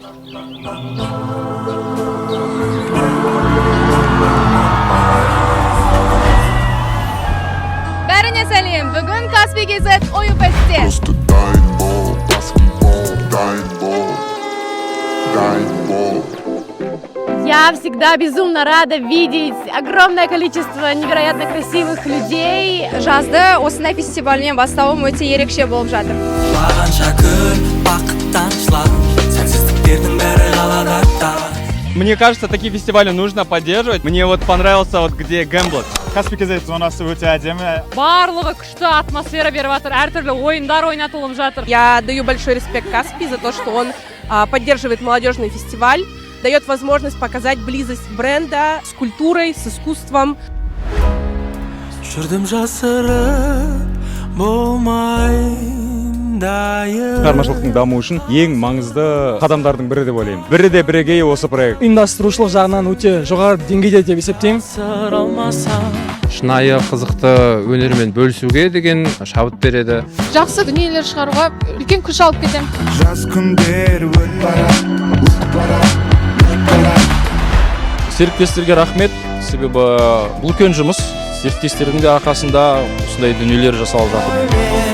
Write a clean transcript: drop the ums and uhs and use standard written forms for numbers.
Бәріне сәлем, бүгін Каспий Кезет ойын фестивалі. Просто дайын баскетбол, дайын. Я всегда безумно рада видеть огромное количество невероятно красивых людей. Жазды осындай фестивальмен бастауым өте ерекше болып жатыр. Мне кажется, такие фестивали нужно поддерживать. Мне вот понравился вот где Гэмблет. Каспий Кезет зонасы өте әдемі. Барлығы күшті атмосфера беріп жатыр, әртүрлі ойындар ойнатылып жатыр. Я даю большой респект Каспий за то, что он поддерживает молодежный фестиваль, дает возможность показать близость бренда с культурой, с искусством. Шығармашылықтың дамуы үшін ең маңызды қадамдардың бірі деп ойлаймын. Бірі де бірегей осы проект. Ұйымдастырушылық жағынан өте жоғары деңгейде деп есептеймін. Шынайы қызықты өнермен бөлісуге деген шабыт береді. Жақсы дүниелер шығаруға үлкен күш алып кетем. Жаз күндер Серіктестерге рахмет, себебі бұл үлкен жұмыс. Серіктестердің де арқасында осындай дүниелер жасалып жатыр.